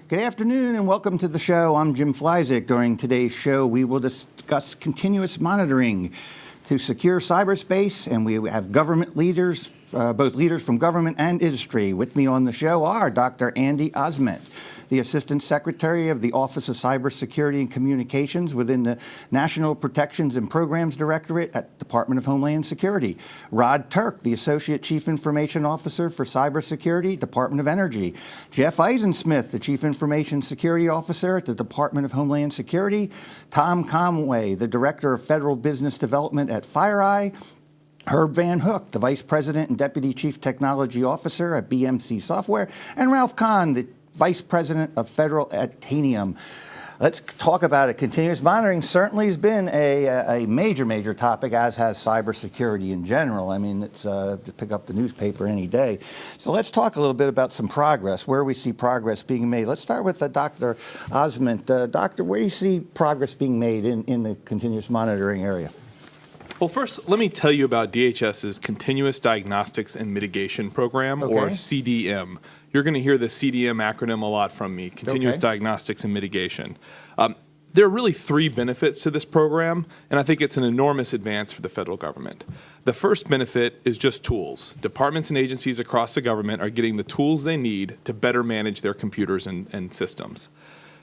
Good afternoon and welcome to the show. I'm Jim Flyzik. During today's show, we will discuss continuous monitoring to secure cyberspace, and we have government leaders, both leaders from government and industry. With me on the show are Dr. Andy Ozment, the Assistant Secretary of the Office of Cybersecurity and Communications within the National Protections and Programs Directorate at Department of Homeland Security. Rod Turk, the Associate Chief Information Officer for Cybersecurity, Department of Energy. Jeff Eisensmith, the Chief Information Security Officer at the Department of Homeland Security. Tom Conway, the Director of Federal Business Development at FireEye. Herb VanHook, the Vice President and Deputy Chief Technology Officer at BMC Software. And Ralph Kahn, the Vice President of Federal at Tanium. Let's talk about it. Continuous monitoring certainly has been a major topic, as has cybersecurity in general. I mean, it's just pick up the newspaper any day. So let's talk a little bit about some progress, where we see progress being made. Let's start with Dr. Ozment. Doctor, where do you see progress being made in the continuous monitoring area? Well, first, let me tell you about DHS's Continuous Diagnostics and Mitigation Program, or CDM. You're going to hear the CDM acronym a lot from me, Continuous Diagnostics and Mitigation. There are really three benefits to this program, and I think it's an enormous advance for the federal government. The first benefit is just tools. Departments and agencies across the government are getting the tools they need to better manage their computers and systems.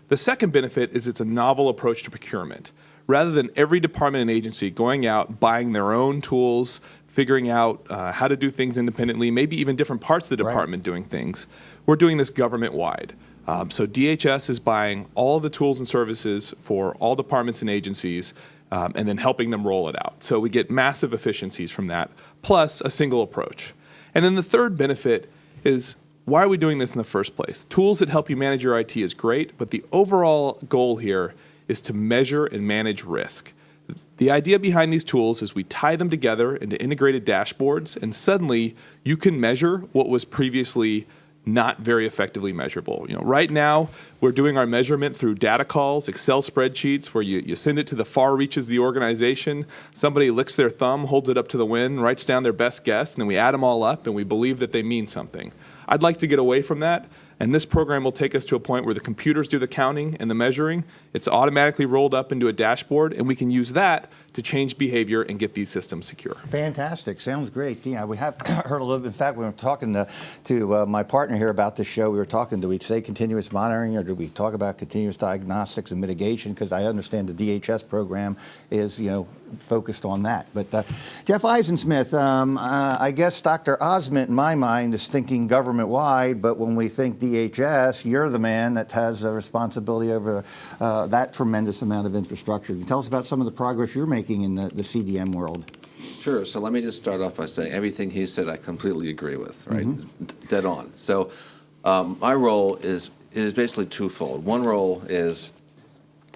The second benefit is it's a novel approach to procurement. Rather than every department and agency going out, buying their own tools, figuring out how to do things independently, maybe even different parts of the department doing things, we're doing this government-wide. So DHS is buying all of the tools and services for all departments and agencies and then helping them roll it out. So we get massive efficiencies from that, plus a single approach. And then the third benefit is, why are we doing this in the first place? Tools that help you manage your IT is great, but the overall goal here is to measure and manage risk. The idea behind these tools is we tie them together into integrated dashboards, and suddenly you can measure what was previously not very effectively measurable. Right now, we're doing our measurement through data calls, Excel spreadsheets, where you send it to the far reaches of the organization, somebody licks their thumb, holds it up to the wind, writes down their best guess, and then we add them all up, and we believe that they mean something. I'd like to get away from that. And this program will take us to a point where the computers do the counting and the measuring. It's automatically rolled up into a dashboard, and we can use that to change behavior and get these systems secure. Fantastic. Sounds great. Yeah, we have heard a little bit. In fact, we were talking to my partner here about this show. We were talking, do we say continuous monitoring or do we talk about continuous diagnostics and mitigation? Because I understand the DHS program is, focused on that. But Jeff Eisensmith, I guess Dr. Ozment, in my mind, is thinking government-wide, but when we think DHS, you're the man that has the responsibility over that tremendous amount of infrastructure. Can you tell us about some of the progress you're making in the CDM world? Sure. So let me just start off by saying everything he said I completely agree with, right? Dead on. So my role is basically twofold. One role is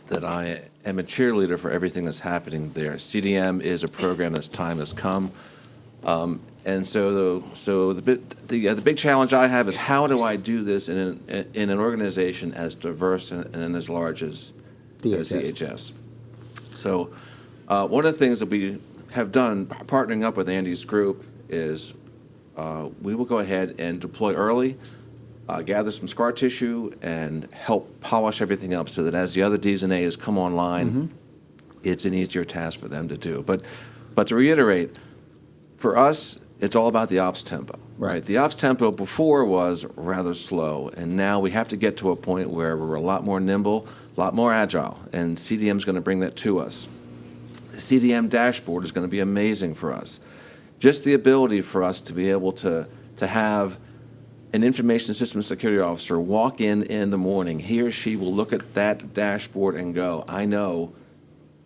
that I am a cheerleader for everything that's happening there. CDM is a program that's time has come. And so the big challenge I have is, how do I do this in an organization as diverse and as large as DHS? So one of the things that we have done, partnering up with Andy's group, is we will go ahead and deploy early, gather some scar tissue, and help polish everything up so that as the other Ds and As come online, it's an easier task for them to do. But to reiterate, for us, it's all about the ops tempo, right? The ops tempo before was rather slow, and now we have to get to a point where we're a lot more nimble, a lot more agile, and CDM is going to bring that to us. The CDM dashboard is going to be amazing for us. Just the ability for us to be able to have an information systems security officer walk in the morning, he or she will look at that dashboard and go, I know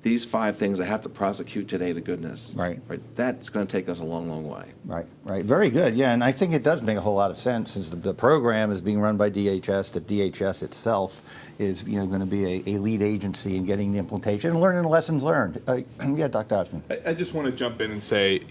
these 5 things I have to prosecute today to goodness. Right. That's going to take us a long way. Right. Very good. Yeah, and I think it does make a whole lot of sense, since the program is being run by DHS, that DHS itself is going to be a lead agency in getting the implementation and learning the lessons learned. Yeah, Dr. Ozment. I just want to jump in and say,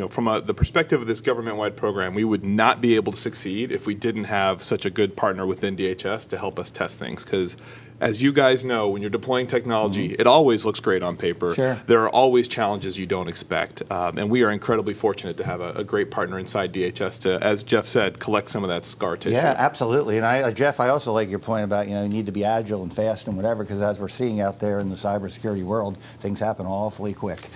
from the perspective of this government-wide program, we would not be able to succeed if we didn't have such a good partner within DHS to help us test things. Because as you guys know, when you're deploying technology, it always looks great on paper. Sure. There are always challenges you don't expect. And we are incredibly fortunate to have a great partner inside DHS to, as Jeff said, collect some of that scar tissue. Yeah, absolutely. And Jeff, I also like your point about, you need to be agile and fast and whatever, because as we're seeing out there in the cybersecurity world, things happen awfully quick.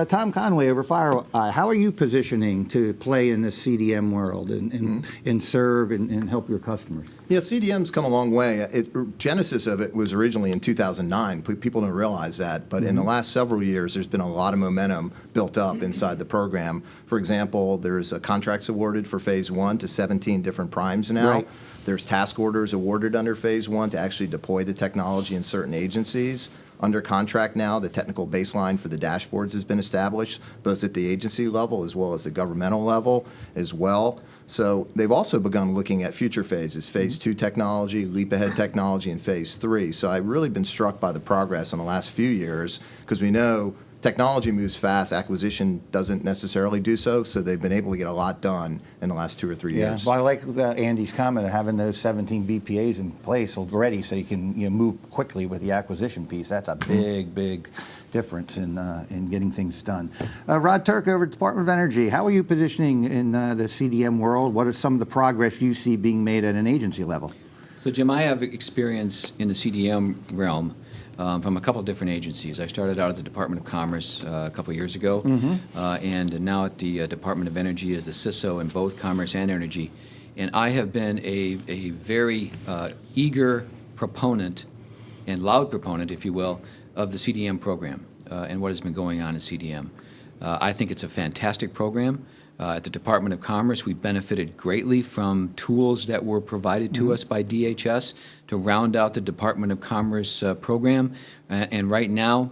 Tom Conway over FireEye, how are you positioning to play in this CDM world and serve and help your customers? Yeah, CDM's come a long way. Genesis of it was originally in 2009. People don't realize that, but in the last several years, there's been a lot of momentum built up inside the program. For example, there's contracts awarded for Phase 1 to 17 different primes now. Right. There's task orders awarded under Phase 1 to actually deploy the technology in certain agencies. Under contract now, the technical baseline for the dashboards has been established, both at the agency level as well as the governmental level as well. So they've also begun looking at future phases, Phase 2 technology, leap ahead technology, and Phase 3. So I've really been struck by the progress in the last few years, because we know technology moves fast, acquisition doesn't necessarily do so, so they've been able to get a lot done in the last 2 or 3 years. Well, I like Andy's comment of having those 17 BPAs in place already so you can move quickly with the acquisition piece. That's a big difference in getting things done. Rod Turk over at Department of Energy, how are you positioning in the CDM world? What are some of the progress you see being made at an agency level? So, Jim, I have experience in the CDM realm from a couple of different agencies. I started out at the Department of Commerce a couple of years ago, and now at the Department of Energy as the CISO in both Commerce and Energy. And I have been a very eager proponent and loud proponent, if you will, of the CDM program and what has been going on in CDM. I think it's a fantastic program. At the Department of Commerce, we benefited greatly from tools that were provided to us by DHS to round out the Department of Commerce program. And right now,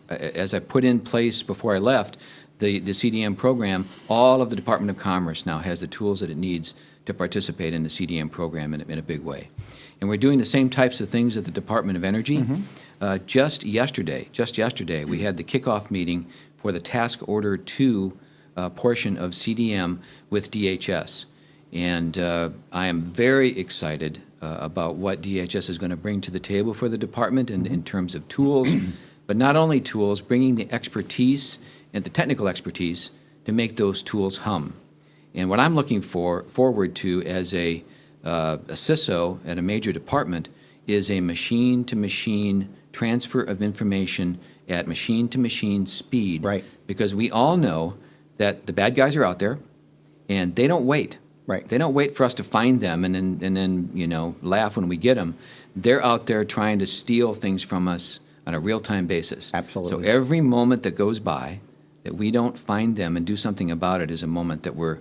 as I put in place before I left the CDM program, all of the Department of Commerce now has the tools that it needs to participate in the CDM program in a big way. And we're doing the same types of things at the Department of Energy. Just yesterday, we had the kickoff meeting for the Task Order 2 portion of CDM with DHS. And I am very excited about what DHS is going to bring to the table for the department in terms of tools, but not only tools, bringing the expertise and the technical expertise to make those tools hum. And what I'm looking forward to as a CISO at a major department is a machine-to-machine transfer of information at machine-to-machine speed. Right. Because we all know that the bad guys are out there, and they don't wait. Right. They don't wait for us to find them and then laugh when we get them. They're out there trying to steal things from us on a real-time basis. Absolutely. So every moment that goes by that we don't find them and do something about it is a moment that we're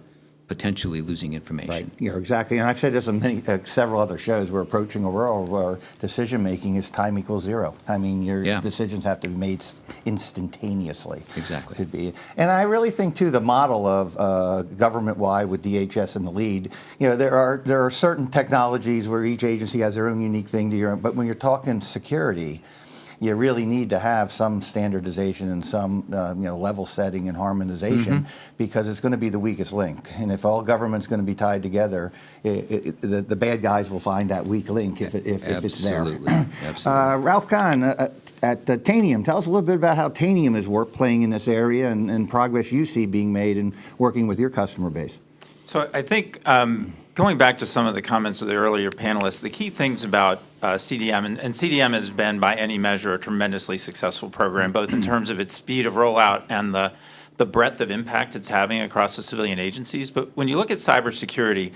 potentially losing information. Right, you're exactly, and I've said this on several other shows, we're approaching a world where decision-making is time equals zero. I mean, your decisions have to be made instantaneously. Exactly. To be. And I really think, too, the model of government-wide with DHS in the lead, there are certain technologies where each agency has their own unique thing to your own, but when you're talking security, you really need to have some standardization and some level setting and harmonization because it's going to be the weakest link. And if all government's going to be tied together, the bad guys will find that weak link if it's there. Absolutely. Ralph Kahn at Tanium, tell us a little bit about how Tanium is playing in this area and progress you see being made in working with your customer base. So I think going back to some of the comments of the earlier panelists, the key things about CDM, and CDM has been by any measure a tremendously successful program, both in terms of its speed of rollout and the breadth of impact it's having across the civilian agencies. But when you look at cybersecurity,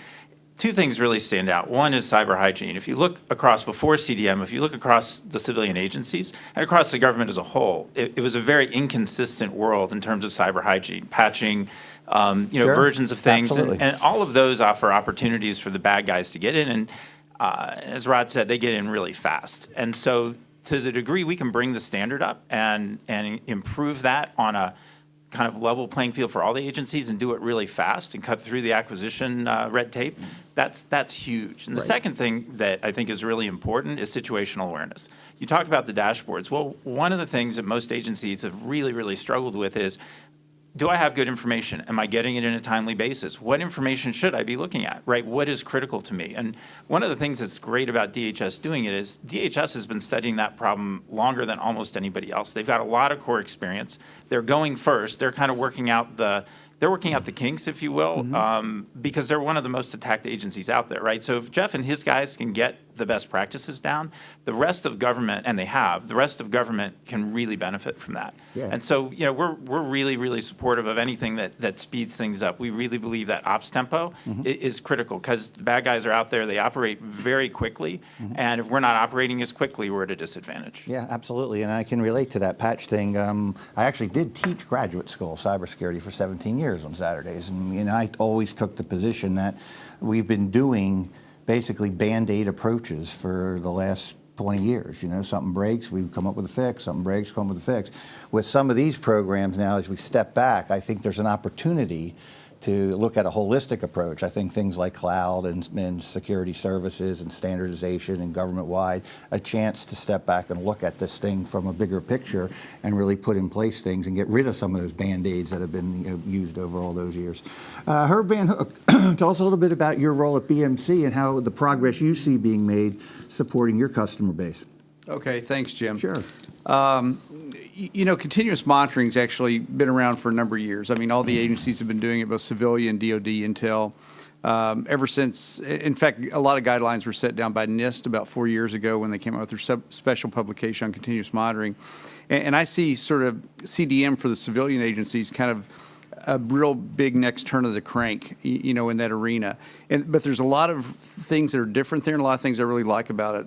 two things really stand out. One is cyber hygiene. If you look across before CDM, if you look across the civilian agencies and across the government as a whole, it was a very inconsistent world in terms of cyber hygiene, patching, versions of things. And all of those offer opportunities for the bad guys to get in. And as Rod said, they get in really fast. And so to the degree we can bring the standard up and improve that on a kind of level playing field for all the agencies and do it really fast and cut through the acquisition red tape, that's huge. And the second thing that I think is really important is situational awareness. You talk about the dashboards. Well, one of the things that most agencies have really, really struggled with is do I have good information? Am I getting it in a timely basis? What information should I be looking at, right? What is critical to me? And one of the things that's great about DHS doing it is DHS has been studying that problem longer than almost anybody else. They've got a lot of core experience. They're going first. They're kind of working out the kinks, if you will, because they're one of the most attacked agencies out there, right? So if Jeff and his guys can get the best practices down, the rest of government, and they have, the rest of government can really benefit from that. Yeah. And so, we're really, really supportive of anything that speeds things up. We really believe that ops tempo is critical because the bad guys are out there. They operate very quickly, and if we're not operating as quickly, we're at a disadvantage. Yeah, absolutely, and I can relate to that patch thing. I actually did teach graduate school cybersecurity for 17 years on Saturdays, and I always took the position that we've been doing basically Band-Aid approaches for the last 20 years. Something breaks, we come up with a fix. Something breaks, come up with a fix. With some of these programs now, as we step back, I think there's an opportunity to look at a holistic approach. I think things like cloud and security services and standardization and government-wide, a chance to step back and look at this thing from a bigger picture and really put in place things and get rid of some of those Band-Aids that have been used over all those years. Herb VanHook, tell us a little bit about your role at BMC and how the progress you see being made supporting your customer base. Okay, thanks, Jim. Sure. Continuous monitoring's actually been around for a number of years. I mean, all the agencies have been doing it, both civilian, DoD, Intel, ever since. In fact, a lot of guidelines were set down by NIST about 4 years ago when they came out with their special publication on continuous monitoring. And I see sort of CDM for the civilian agencies kind of a real big next turn of the crank, in that arena. But there's a lot of things that are different there and a lot of things I really like about it.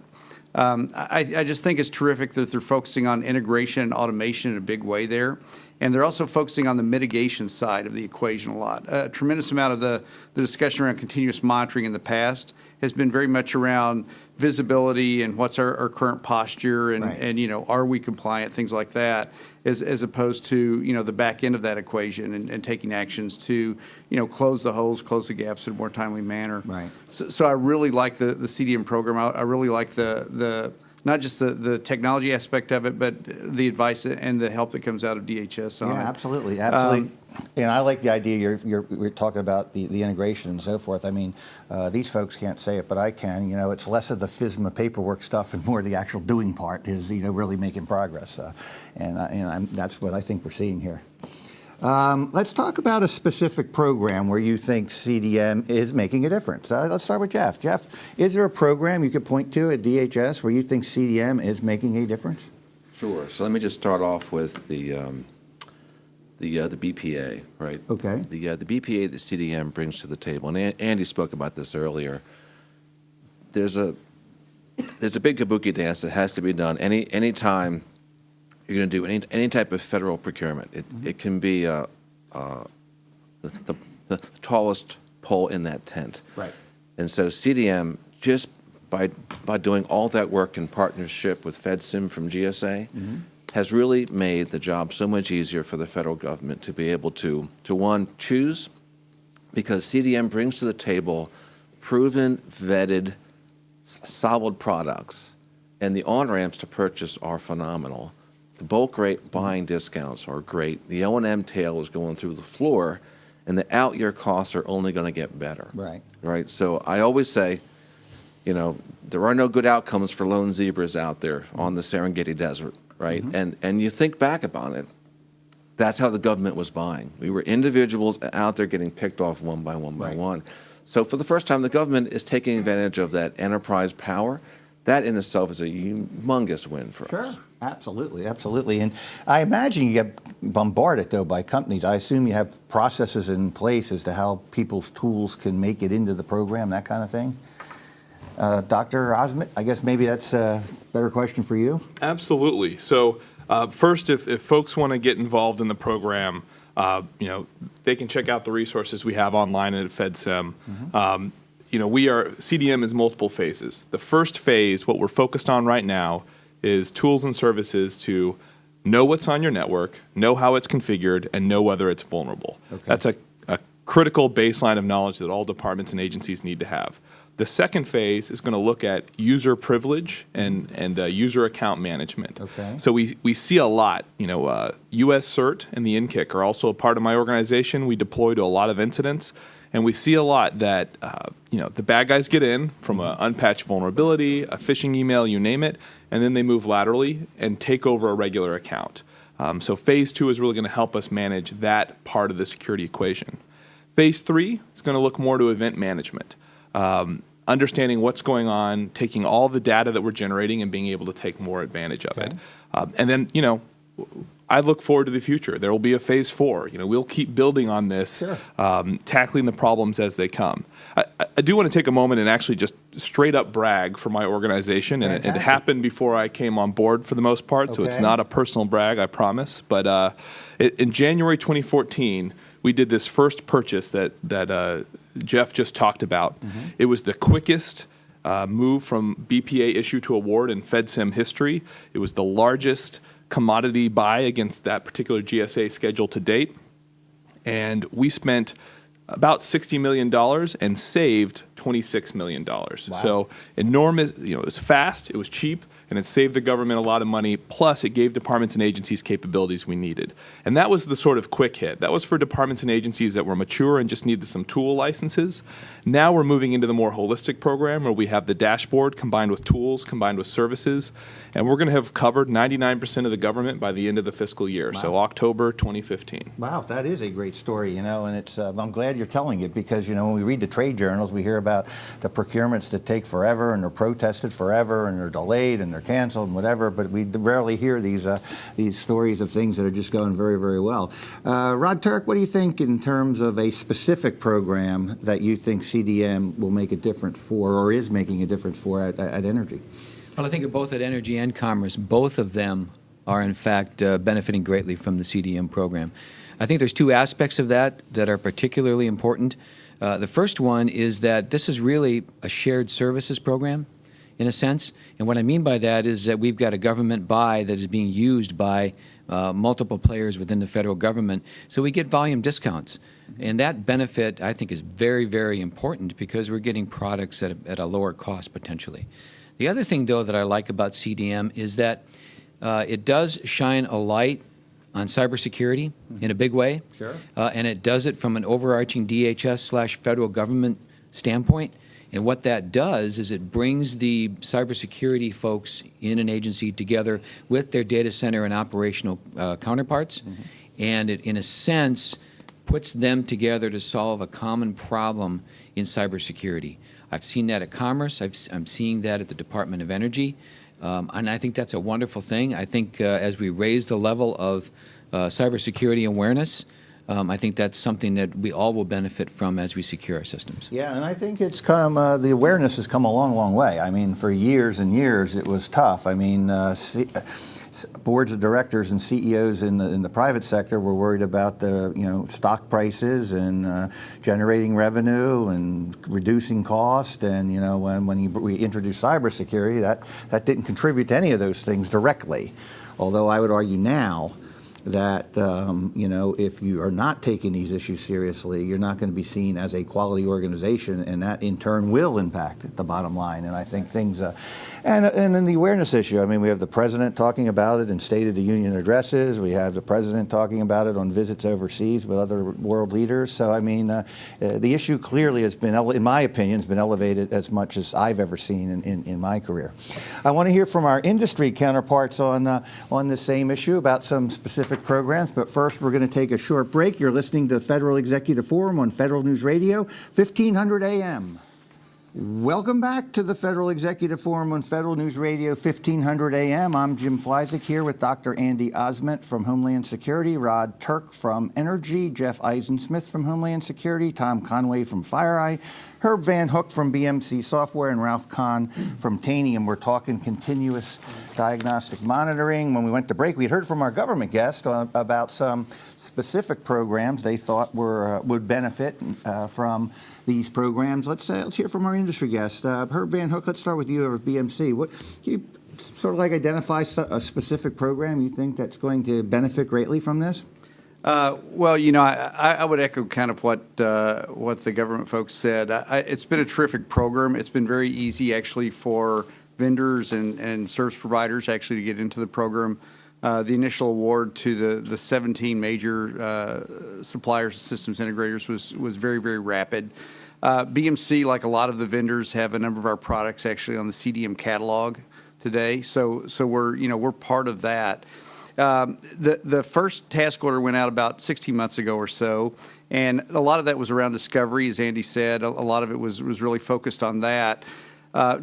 I just think it's terrific that they're focusing on integration and automation in a big way there. And they're also focusing on the mitigation side of the equation a lot. A tremendous amount of the discussion around continuous monitoring in the past has been very much around visibility and what's our current posture and, right. and are we compliant, things like that, as opposed to, the back end of that equation and taking actions to, close the holes, close the gaps in a more timely manner. Right. So I really like the CDM program. I really like the not just the technology aspect of it, but the advice and the help that comes out of DHS on it. Yeah, absolutely. And I like the idea you're talking about the integration and so forth. I mean, these folks can't say it, but I can. It's less of the FISMA paperwork stuff and more the actual doing part is, really making progress. And that's what I think we're seeing here. Let's talk about a specific program where you think CDM is making a difference. Let's start with Jeff. Jeff, is there a program you could point to at DHS where you think CDM is making a difference? Sure. So let me just start off with the BPA, right? Okay. The BPA that CDM brings to the table, and Andy spoke about this earlier. There's a big kabuki dance that has to be done any time you're going to do any type of federal procurement. It can be the tallest pole in that tent. Right. And so CDM, just by doing all that work in partnership with FedSim from GSA, has really made the job so much easier for the federal government to be able to one, choose, because CDM brings to the table proven, vetted, solid products, and the on-ramps to purchase are phenomenal. The bulk rate buying discounts are great. The O&M tail is going through the floor, and the out-year costs are only going to get better. Right. Right. So I always say, there are no good outcomes for lone zebras out there on the Serengeti Desert. Right. And you think back about it, that's how the government was buying. We were individuals out there getting picked off one by one by one. So for the first time, the government is taking advantage of that enterprise power. That in itself is a humongous win for us. Sure. Absolutely, absolutely. And I imagine you get bombarded, though, by companies. I assume you have processes in place as to how people's tools can make it into the program, that kind of thing. Dr. Ozment, I guess maybe that's a better question for you. Absolutely. So first, if folks want to get involved in the program, they can check out the resources we have online at FedSim. CDM is multiple phases. The first phase, what we're focused on right now, is tools and services to know what's on your network, know how it's configured, and know whether it's vulnerable. Okay. That's a critical baseline of knowledge that all departments and agencies need to have. The second phase is going to look at user privilege and user account management. Okay. So we see a lot. U.S. CERT and the NKIC are also a part of my organization. We deploy to a lot of incidents, and we see a lot that the bad guys get in from an unpatched vulnerability, a phishing email, you name it, and then they move laterally and take over a regular account. So phase 2 is really going to help us manage that part of the security equation. Phase 3 is going to look more to event management. Understanding what's going on, taking all the data that we're generating and being able to take more advantage of it. And then, I look forward to the future. There will be a phase 4. We'll keep building on this, tackling the problems as they come. I do want to take a moment and actually just straight up brag for my organization. And it happened before I came on board for the most part, so it's not a personal brag, I promise. But in January 2014, we did this first purchase that Jeff just talked about. It was the quickest move from BPA issue to award in FedSim history. It was the largest commodity buy against that particular GSA schedule to date. And we spent about $60 million and saved $26 million. Wow. So enormous, it was fast, it was cheap, and it saved the government a lot of money, plus it gave departments and agencies capabilities we needed. And that was the sort of quick hit. That was for departments and agencies that were mature and just needed some tool licenses. Now we're moving into the more holistic program where we have the dashboard combined with tools, combined with services, and we're going to have covered 99% of the government by the end of the fiscal year, so October 2015. Wow, that is a great story, and it's. I'm glad you're telling it because, when we read the trade journals, we hear about the procurements that take forever and they're protested forever and they're delayed and they're canceled and whatever, but we rarely hear these stories of things that are just going very, very well. Rod Turk, what do you think in terms of a specific program that you think CDM will make a difference for or is making a difference for at Energy? Well, I think both at Energy and Commerce, both of them are in fact benefiting greatly from the CDM program. I think there's two aspects of that are particularly important. The first one is that this is really a shared services program, in a sense. And what I mean by that is that we've got a government buy that is being used by multiple players within the federal government, so we get volume discounts. And that benefit, I think, is very, very important because we're getting products at a lower cost potentially. The other thing, though, that I like about CDM is that it does shine a light on cybersecurity in a big way. Sure. And it does it from an overarching DHS/federal government standpoint. And what that does is it brings the cybersecurity folks in an agency together with their data center and operational counterparts. And it, in a sense, puts them together to solve a common problem in cybersecurity. I've seen that at Commerce. I'm seeing that at the Department of Energy. And I think that's a wonderful thing. I think as we raise the level of cybersecurity awareness, I think that's something that we all will benefit from as we secure our systems. Yeah, and I think it's come, the awareness has come a long, long way. I mean, for years and years, it was tough. I mean, boards of directors and CEOs in the private sector were worried about the stock prices and generating revenue and reducing cost. And when we introduced cybersecurity, that didn't contribute to any of those things directly. Although I would argue now that if you are not taking these issues seriously, you're not going to be seen as a quality organization, and that in turn will impact the bottom line. And I think things, and then the awareness issue. I mean, we have the president talking about it in State of the Union addresses. We have the president talking about it on visits overseas with other world leaders. So I mean, the issue clearly has been, in my opinion, has been elevated as much as I've ever seen in my career. I want to hear from our industry counterparts on the same issue about some specific programs, but first we're going to take a short break. You're listening to the Federal Executive Forum on Federal News Radio, 1500 AM. Welcome back to the Federal Executive Forum on Federal News Radio, 1500 AM. I'm Jim Flyzik here with Dr. Andy Ozment from Homeland Security, Rod Turk from Energy, Jeff Eisensmith from Homeland Security, Tom Conway from FireEye, Herb VanHook from BMC Software, and Ralph Kahn from Tanium. We're talking continuous diagnostic monitoring. When we went to break, we had heard from our government guest about some specific programs they thought would benefit from these programs. Let's hear from our industry guest. Herb VanHook, let's start with you over at BMC. What can you sort of identify a specific program you think that's going to benefit greatly from this? Well, you know, I would echo kind of what the government folks said. It's been a terrific program. It's been very easy, actually, for vendors and service providers actually to get into the program. The initial award to the 17 major suppliers and systems integrators was very, very rapid. BMC, like a lot of the vendors, have a number of our products actually on the CDM catalog today. So we're part of that. The first task order went out about 16 months ago or so, and a lot of that was around discovery, as Andy said. A lot of it was really focused on that,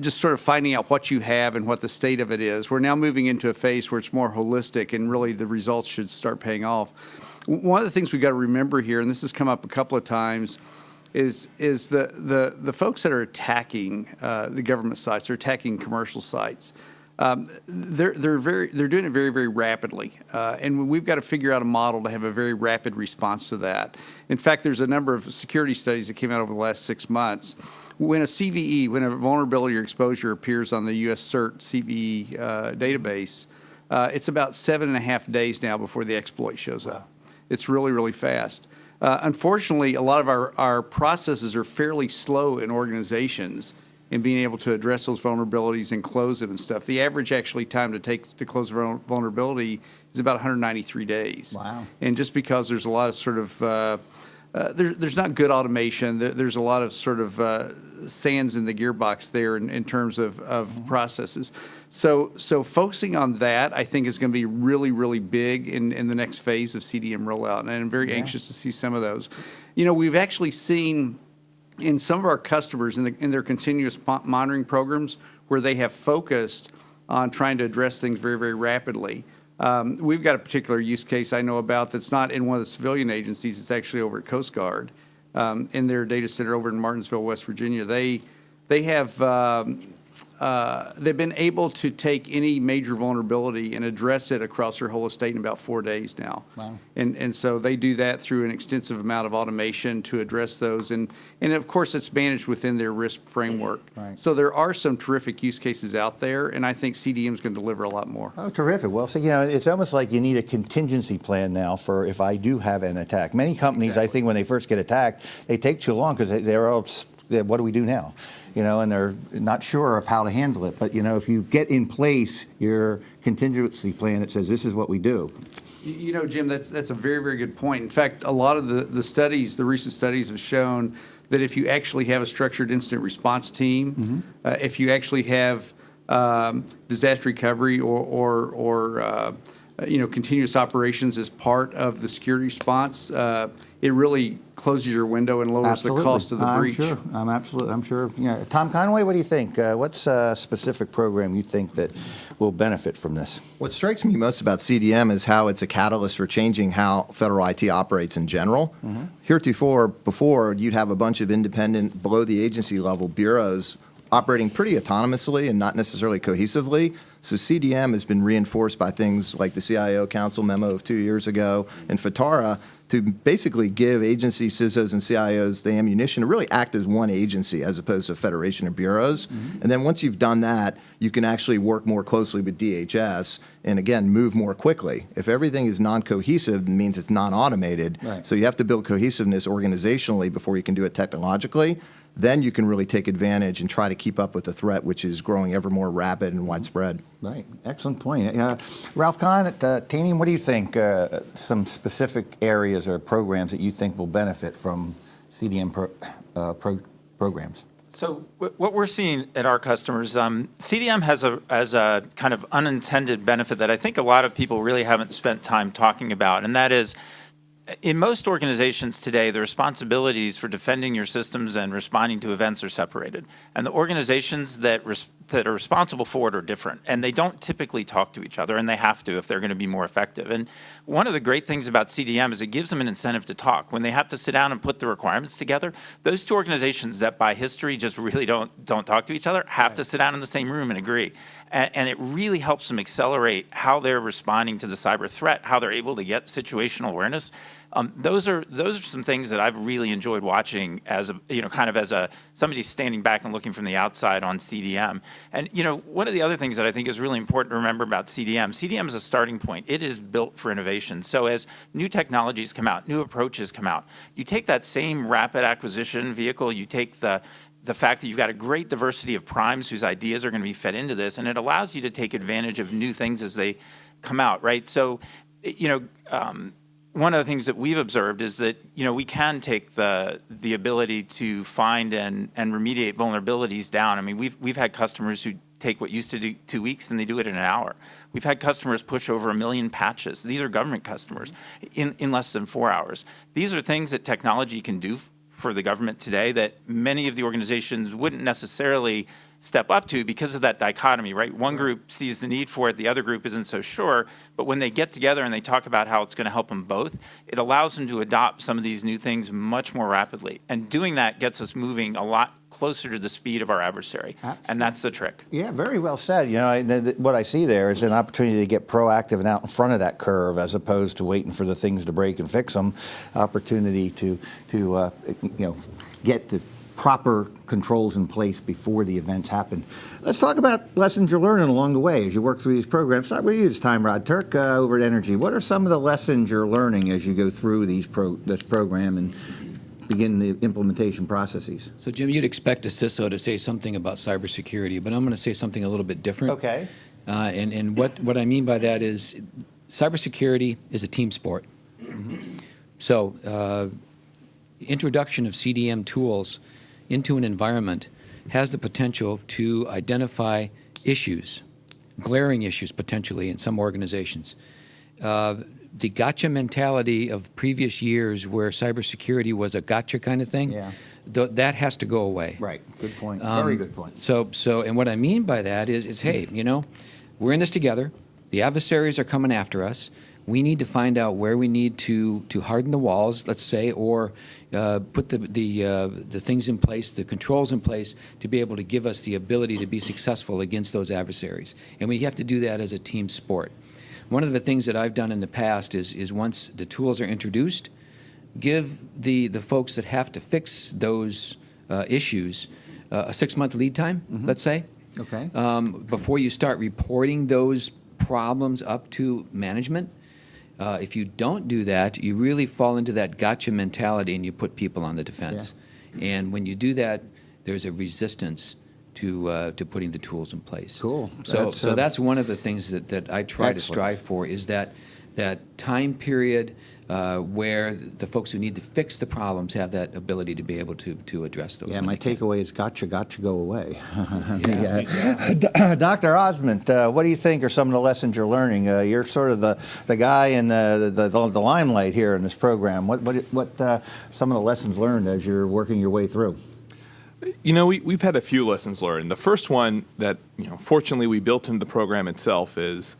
just sort of finding out what you have and what the state of it is. We're now moving into a phase where it's more holistic, and really the results should start paying off. One of the things we've got to remember here, and this has come up a couple of times, is the folks that are attacking the government sites or attacking commercial sites. They're doing it very, very rapidly, and we've got to figure out a model to have a very rapid response to that. In fact, there's a number of security studies that came out over the last 6 months. When a CVE, when a vulnerability or exposure appears on the U.S. CERT CVE database, it's about 7.5 days now before the exploit shows up. It's really, really fast. Unfortunately, a lot of our processes are fairly slow in organizations in being able to address those vulnerabilities and close them and stuff. The average actually time to take to close a vulnerability is about 193 days. Wow. And just because there's a lot of sort of, there's not good automation, there's a lot of sort of sands in the gearbox there in terms of processes. So focusing on that, I think, is going to be really, really big in the next phase of CDM rollout, and I'm very anxious to see some of those. You know, we've actually seen in some of our customers in their continuous monitoring programs where they have focused on trying to address things very, very rapidly. We've got a particular use case I know about that's not in one of the civilian agencies. It's actually over at Coast Guard in their data center over in Martinsville, West Virginia. They have they've been able to take any major vulnerability and address it across their whole estate in about 4 days now. Wow. And so they do that through an extensive amount of automation to address those. And of course, it's managed within their risk framework. Right. So there are some terrific use cases out there, and I think CDM is going to deliver a lot more. Oh, terrific. Well, so, you know, it's almost like you need a contingency plan now for if I do have an attack. Many companies, exactly. I think, when they first get attacked, they take too long because they're all, what do we do now? You know, and they're not sure of how to handle it. But, you know, if you get in place your contingency plan that says this is what we do. You know, Jim, that's a very, very good point. In fact, a lot of the studies, the recent studies have shown that if you actually have a structured incident response team, if you actually have disaster recovery or you know, continuous operations as part of the security response, it really closes your window and lowers the cost of the breach. I'm sure. Yeah. Tom Conway, what do you think? What's a specific program you think that will benefit from this? What strikes me most about CDM is how it's a catalyst for changing how federal IT operates in general. Heretofore, before, you'd have a bunch of independent, below the agency level bureaus operating pretty autonomously and not necessarily cohesively. So CDM has been reinforced by things like the CIO Council memo of 2 years ago and FITARA to basically give agency CISOs and CIOs the ammunition to really act as one agency as opposed to a federation of bureaus. And then once you've done that, you can actually work more closely with DHS and, again, move more quickly. If everything is non-cohesive, it means it's non-automated. Right. So you have to build cohesiveness organizationally before you can do it technologically. Then you can really take advantage and try to keep up with the threat, which is growing ever more rapid and widespread. Right. Excellent point. Ralph Kahn at Tanium, what do you think some specific areas or programs that you think will benefit from CDM programs? So what we're seeing at our customers, CDM has a kind of unintended benefit that I think a lot of people really haven't spent time talking about, and that is, in most organizations today, the responsibilities for defending your systems and responding to events are separated. And the organizations that are responsible for it are different. And they don't typically talk to each other, and they have to if they're going to be more effective. And one of the great things about CDM is it gives them an incentive to talk. When they have to sit down and put the requirements together, those two organizations that by history just really don't talk to each other have to sit down in the same room and agree. And it really helps them accelerate how they're responding to the cyber threat, how they're able to get situational awareness. Those are some things that I've really enjoyed watching as somebody standing back and looking from the outside on CDM. And one of the other things that I think is really important to remember about CDM is a starting point. It is built for innovation. So as new technologies come out, new approaches come out, you take that same rapid acquisition vehicle, you take the fact that you've got a great diversity of primes whose ideas are going to be fed into this, and it allows you to take advantage of new things as they come out, right? So, one of the things that we've observed is that, we can take the ability to find and remediate vulnerabilities down. I mean, we've had customers who take what used to do 2 weeks and they do it in an hour. We've had customers push over 1 million patches. These are government customers in less than 4 hours. These are things that technology can do for the government today that many of the organizations wouldn't necessarily step up to because of that dichotomy, right? One group sees the need for it, the other group isn't so sure, but when they get together and they talk about how it's going to help them both, it allows them to adopt some of these new things much more rapidly. And doing that gets us moving a lot closer to the speed of our adversary. Absolutely. And that's the trick. Yeah, very well said. What I see there is an opportunity to get proactive and out in front of that curve as opposed to waiting for the things to break and fix them. Opportunity to get the proper controls in place before the events happen. Let's talk about lessons you're learning along the way as you work through these programs. Start with you this time, Rod. Turk, over at Energy. What are some of the lessons you're learning as you go through this program and begin the implementation processes? So, Jim, you'd expect a CISO to say something about cybersecurity, but I'm going to say something a little bit different. Okay. And what I mean by that is cybersecurity is a team sport. Mm-hmm. So, introduction of CDM tools into an environment has the potential to identify issues, glaring issues potentially in some organizations. The gotcha mentality of previous years where cybersecurity was a gotcha kind of thing, that has to go away. Right. Good point. Very good point. So, and what I mean by that is hey, we're in this together. The adversaries are coming after us. We need to find out where we need to harden the walls, let's say, or put the things in place, the controls in place to be able to give us the ability to be successful against those adversaries. And we have to do that as a team sport. One of the things that I've done in the past is once the tools are introduced, give the folks that have to fix those issues a 6-month lead time, let's say. Okay. Before you start reporting those problems up to management. If you don't do that, you really fall into that gotcha mentality and you put people on the defense. Yeah. And when you do that, there's a resistance to putting the tools in place. Cool. So that's one of the things that I try to strive for is that time period where the folks who need to fix the problems have that ability to be able to address those. Yeah, my takeaway is gotcha, go away. Dr. Ozment, what do you think are some of the lessons you're learning? You're sort of the guy in the limelight here in this program. What some of the lessons learned as you're working your way through? We've had a few lessons learned. The first one that, fortunately we built into the program itself is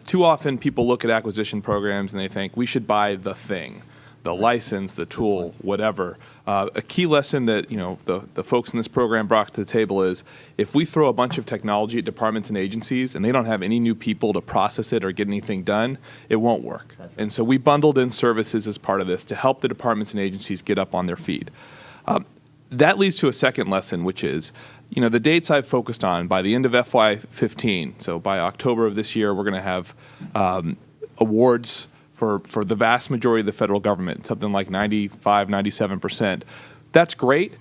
too often people look at acquisition programs and they think we should buy the thing, the license, the tool, whatever. A key lesson that the folks in this program brought to the table is if we throw a bunch of technology at departments and agencies and they don't have any new people to process it or get anything done, it won't work. And so we bundled in services as part of this to help the departments and agencies get up on their feet. That leads to a second lesson, which is, the dates I've focused on, by the end of FY15, so by October of this year, we're going to have awards for the vast majority of the federal government, something like 95, 97%. That's great,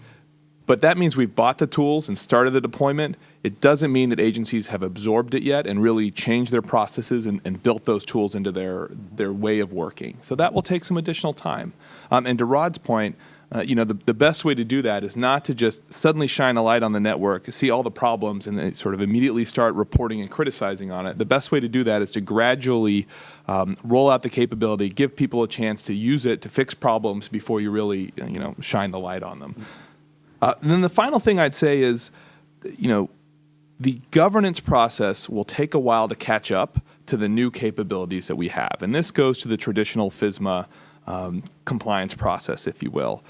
but that means we've bought the tools and started the deployment. It doesn't mean that agencies have absorbed it yet and really changed their processes and built those tools into their way of working. So that will take some additional time. And to Rod's point, the best way to do that is not to just suddenly shine a light on the network, see all the problems, and then sort of immediately start reporting and criticizing on it. The best way to do that is to gradually roll out the capability, give people a chance to use it to fix problems before you really, shine the light on them. And then the final thing I'd say is, the governance process will take a while to catch up to the new capabilities that we have. And this goes to the traditional FISMA compliance process, if you will.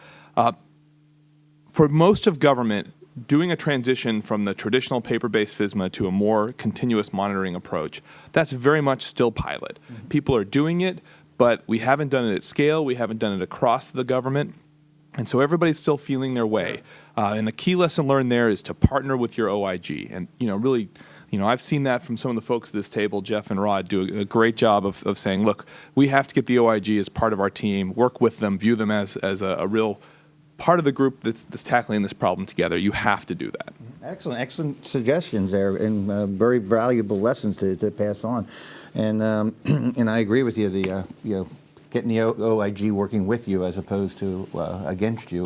For most of government, doing a transition from the traditional paper-based FISMA to a more continuous monitoring approach, that's very much still pilot. People are doing it, but we haven't done it at scale. We haven't done it across the government. And so everybody's still feeling their way. And the key lesson learned there is to partner with your OIG. And, really, I've seen that from some of the folks at this table. Jeff and Rod do a great job of saying, look, we have to get the OIG as part of our team, work with them, view them as a real part of the group that's tackling this problem together. You have to do that. Excellent suggestions there, and very valuable lessons to pass on. And and I agree with you. Getting the OIG working with you as opposed to against you.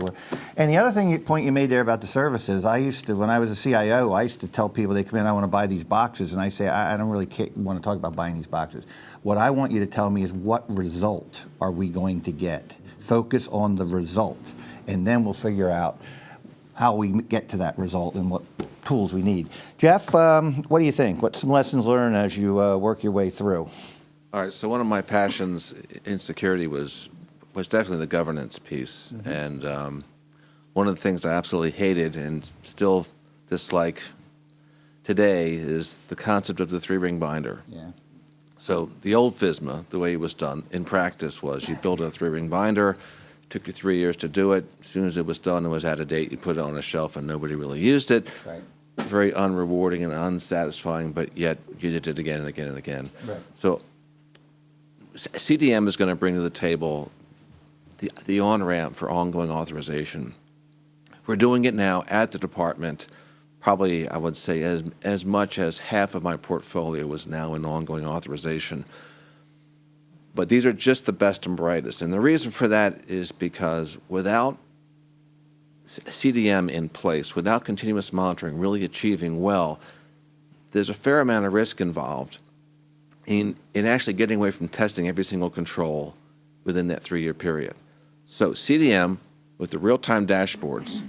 And the other point you made there about the services, when I was a CIO, I used to tell people, they come in, I want to buy these boxes, and I say, I don't really want to talk about buying these boxes. What I want you to tell me is, what result are we going to get? Focus on the result, and then we'll figure out how we get to that result and what tools we need. Jeff, what do you think? What's some lessons learned as you work your way through? All right, so one of my passions in security was definitely the governance piece. Mm-hmm. And one of the things I absolutely hated and still dislike today is the concept of the three-ring binder. Yeah. So the old FISMA, the way it was done in practice, was you build a three-ring binder, took you 3 years to do it. As soon as it was done, it was out of date. You put it on a shelf and nobody really used it. Right. Very unrewarding and unsatisfying, but yet you did it again and again and again. Right. So CDM is going to bring to the table the on-ramp for ongoing authorization. We're doing it now at the department. Probably, I would say, as much as half of my portfolio is now in ongoing authorization. But these are just the best and brightest. And the reason for that is because without CDM in place, without continuous monitoring really achieving well, there's a fair amount of risk involved in actually getting away from testing every single control within that 3-year period. So CDM, with the real-time dashboards,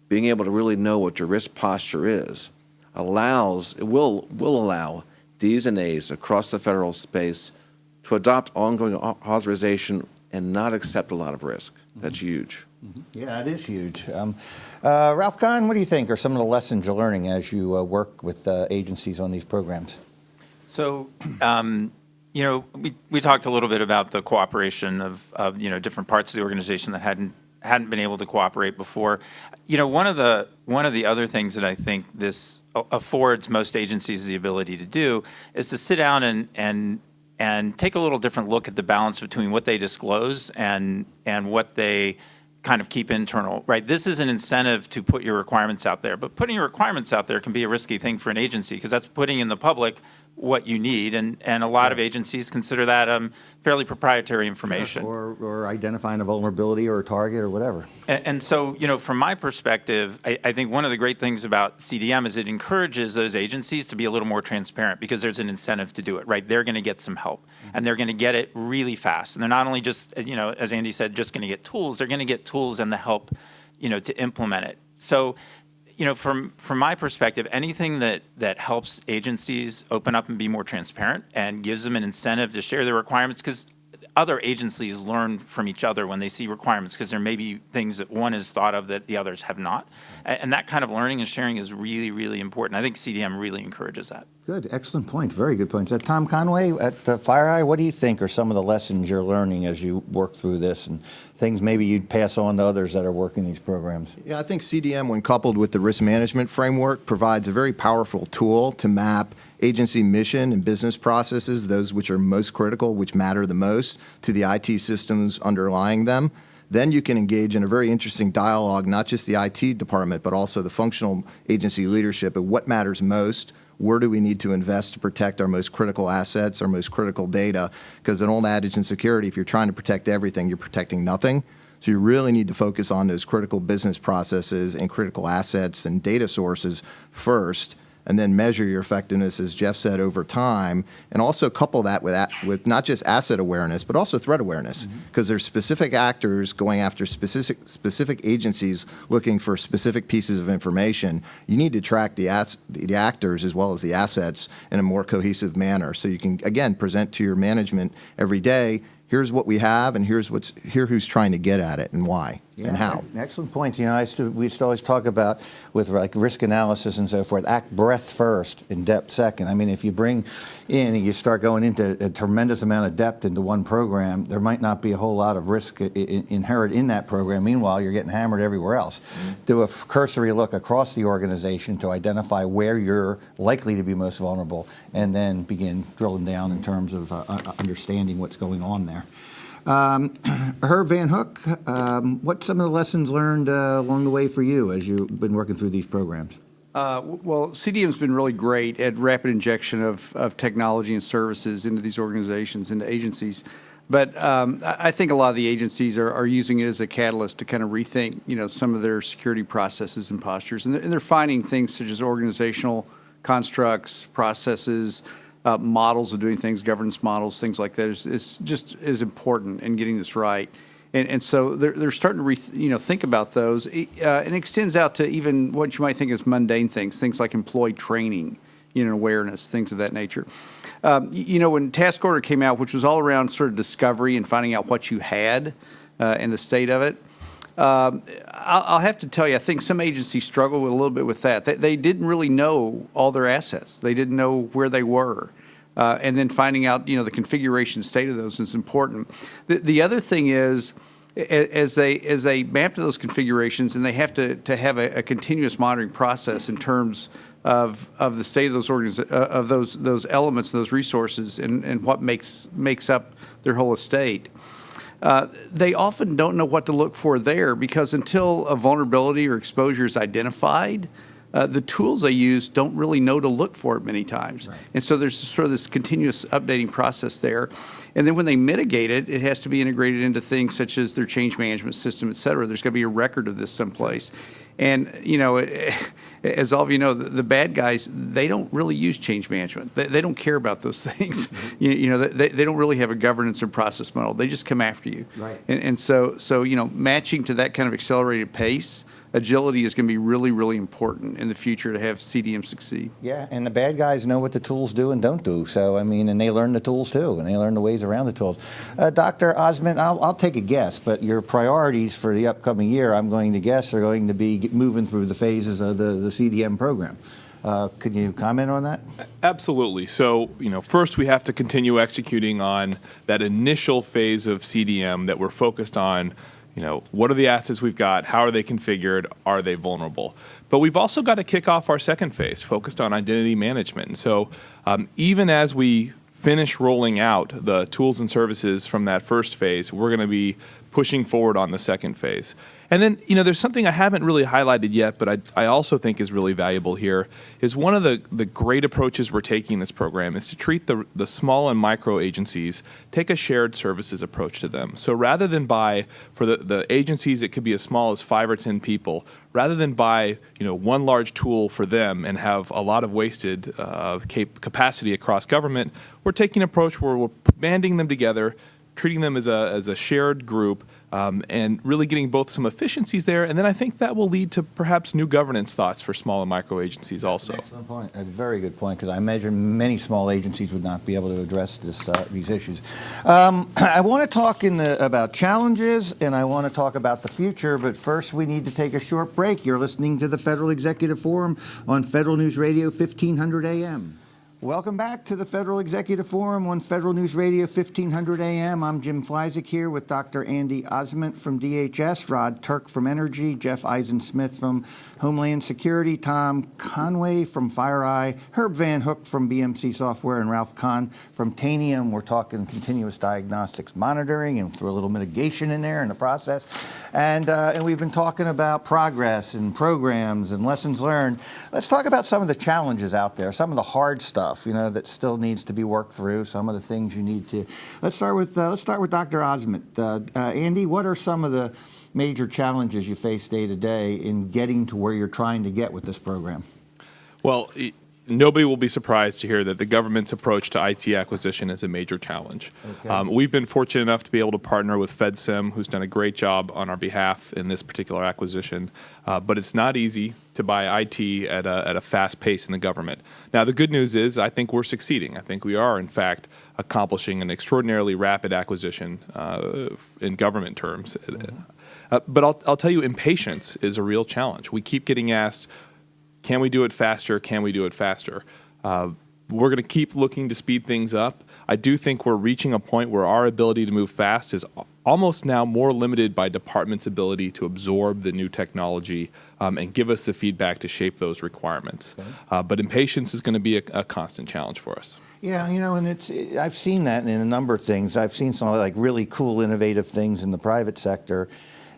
being able to really know what your risk posture is, will allow Ds and As across the federal space to adopt ongoing authorization and not accept a lot of risk. That's huge. Yeah, it is huge. Ralph Kahn, what do you think are some of the lessons you're learning as you work with agencies on these programs? So, we talked a little bit about the cooperation of different parts of the organization that hadn't been able to cooperate before. One of the other things that I think this affords most agencies the ability to do is to sit down and take a little different look at the balance between what they disclose and what they kind of keep internal, right? This is an incentive to put your requirements out there, but putting your requirements out there can be a risky thing for an agency because that's putting in the public what you need, and a lot of agencies consider that fairly proprietary information. Sure. Or identifying a vulnerability or a target or whatever. And so, from my perspective, I think one of the great things about CDM is it encourages those agencies to be a little more transparent because there's an incentive to do it, right? They're going to get some help, and they're going to get it really fast. And they're not only just, as Andy said, just going to get tools, they're going to get tools and the help, to implement it. So, from my perspective, anything that helps agencies open up and be more transparent and gives them an incentive to share their requirements, because other agencies learn from each other when they see requirements, because there may be things that one has thought of that the others have not. And that kind of learning and sharing is really, really important. I think CDM really encourages that. Good, excellent point, very good point. Tom Conway at FireEye, what do you think are some of the lessons you're learning as you work through this and things maybe you'd pass on to others that are working these programs? Yeah, I think CDM, when coupled with the risk management framework, provides a very powerful tool to map agency mission and business processes, those which are most critical, which matter the most, to the IT systems underlying them. Then you can engage in a very interesting dialogue, not just the IT department, but also the functional agency leadership of what matters most. Where do we need to invest to protect our most critical assets, our most critical data? Because an old adage in security, if you're trying to protect everything, you're protecting nothing. So you really need to focus on those critical business processes and critical assets and data sources first, and then measure your effectiveness, as Jeff said, over time, and also couple that with not just asset awareness, but also threat awareness, because there's specific actors going after specific agencies looking for specific pieces of information. You need to track the actors as well as the assets in a more cohesive manner, so you can, again, present to your management every day, here's what we have, and here's who's trying to get at it and why. and how. Excellent points. We used to always talk about with like risk analysis and so forth, act breadth first and depth second. I mean, if you bring in and you start going into a tremendous amount of depth into one program, there might not be a whole lot of risk inherent in that program. Meanwhile, you're getting hammered everywhere else. Do a cursory look across the organization to identify where you're likely to be most vulnerable, and then begin drilling down in terms of understanding what's going on there. Herb VanHook, what's some of the lessons learned along the way for you as you've been working through these programs? Well, CDM's been really great at rapid injection of technology and services into these organizations, into agencies. But I think a lot of the agencies are using it as a catalyst to kind of rethink, some of their security processes and postures. And they're finding things such as organizational constructs, processes, models of doing things, governance models, things like that is just as important in getting this right. And so they're starting to think about those. And it extends out to even what you might think is mundane things like employee training, awareness, things of that nature. When Task Order came out, which was all around sort of discovery and finding out what you had and the state of it, I'll have to tell you, I think some agencies struggle with a little bit with that. They didn't really know all their assets. They didn't know where they were. And then finding out, the configuration state of those is important. The other thing is, as they map to those configurations, and they have to have a continuous monitoring process in terms of the state of those elements, those resources, and what makes up their whole estate. They often don't know what to look for there, because until a vulnerability or exposure is identified, the tools they use don't really know to look for it many times. Right. And so there's sort of this continuous updating process there. And then when they mitigate it, it has to be integrated into things such as their change management system, et cetera. There's got to be a record of this someplace. And, as all of you know, the bad guys, they don't really use change management. They don't care about those things. They don't really have a governance or process model. They just come after you. Right. And so matching to that kind of accelerated pace, agility is going to be really, really important in the future to have CDM succeed. Yeah, and the bad guys know what the tools do and don't do. So, and they learn the tools too, and they learn the ways around the tools. Dr. Ozment, I'll take a guess, but your priorities for the upcoming year, I'm going to guess, are going to be moving through the phases of the CDM program. Could you comment on that? Absolutely. So, first we have to continue executing on that initial phase of CDM that we're focused on. What are the assets we've got? How are they configured? Are they vulnerable? But we've also got to kick off our second phase, focused on identity management. And so even as we finish rolling out the tools and services from that first phase, we're going to be pushing forward on the second phase. And then, there's something I haven't really highlighted yet, but I also think is really valuable here, is one of the great approaches we're taking in this program is to treat the small and micro agencies, take a shared services approach to them. So rather than buy, for the agencies, it could be as small as 5 or 10 people, rather than buy, one large tool for them and have a lot of wasted capacity across government, we're taking an approach where we're banding them together, treating them as a shared group, and really getting both some efficiencies there, and then I think that will lead to perhaps new governance thoughts for small and micro agencies also. Excellent point. A very good point, because I imagine many small agencies would not be able to address these issues. I want to talk about challenges, and I want to talk about the future, but first we need to take a short break. You're listening to the Federal Executive Forum on Federal News Radio 1500 AM. Welcome back to the Federal Executive Forum on Federal News Radio 1500 AM. I'm Jim Flyzik here with Dr. Andy Ozment from DHS, Rod Turk from Energy, Jeff Eisensmith from Homeland Security, Tom Conway from FireEye, Herb VanHook from BMC Software, and Ralph Kahn from Tanium. We're talking continuous diagnostics monitoring and throw a little mitigation in there in the process. And we've been talking about progress and programs and lessons learned. Let's talk about some of the challenges out there, some of the hard stuff, that still needs to be worked through, some of the things you need to. Let's start with Dr. Ozment. Andy, what are some of the major challenges you face day to day in getting to where you're trying to get with this program? Well, nobody will be surprised to hear that the government's approach to IT acquisition is a major challenge. Okay. We've been fortunate enough to be able to partner with FedSim, who's done a great job on our behalf in this particular acquisition. But it's not easy to buy IT at a fast pace in the government. Now, the good news is I think we're succeeding. I think we are, in fact, accomplishing an extraordinarily rapid acquisition in government terms. But I'll tell you, impatience is a real challenge. We keep getting asked, can we do it faster? Can we do it faster? We're going to keep looking to speed things up. I do think we're reaching a point where our ability to move fast is almost now more limited by departments' ability to absorb the new technology and give us the feedback to shape those requirements. Okay. But impatience is going to be a constant challenge for us. Yeah, and I've seen that in a number of things. I've seen some like really cool, innovative things in the private sector,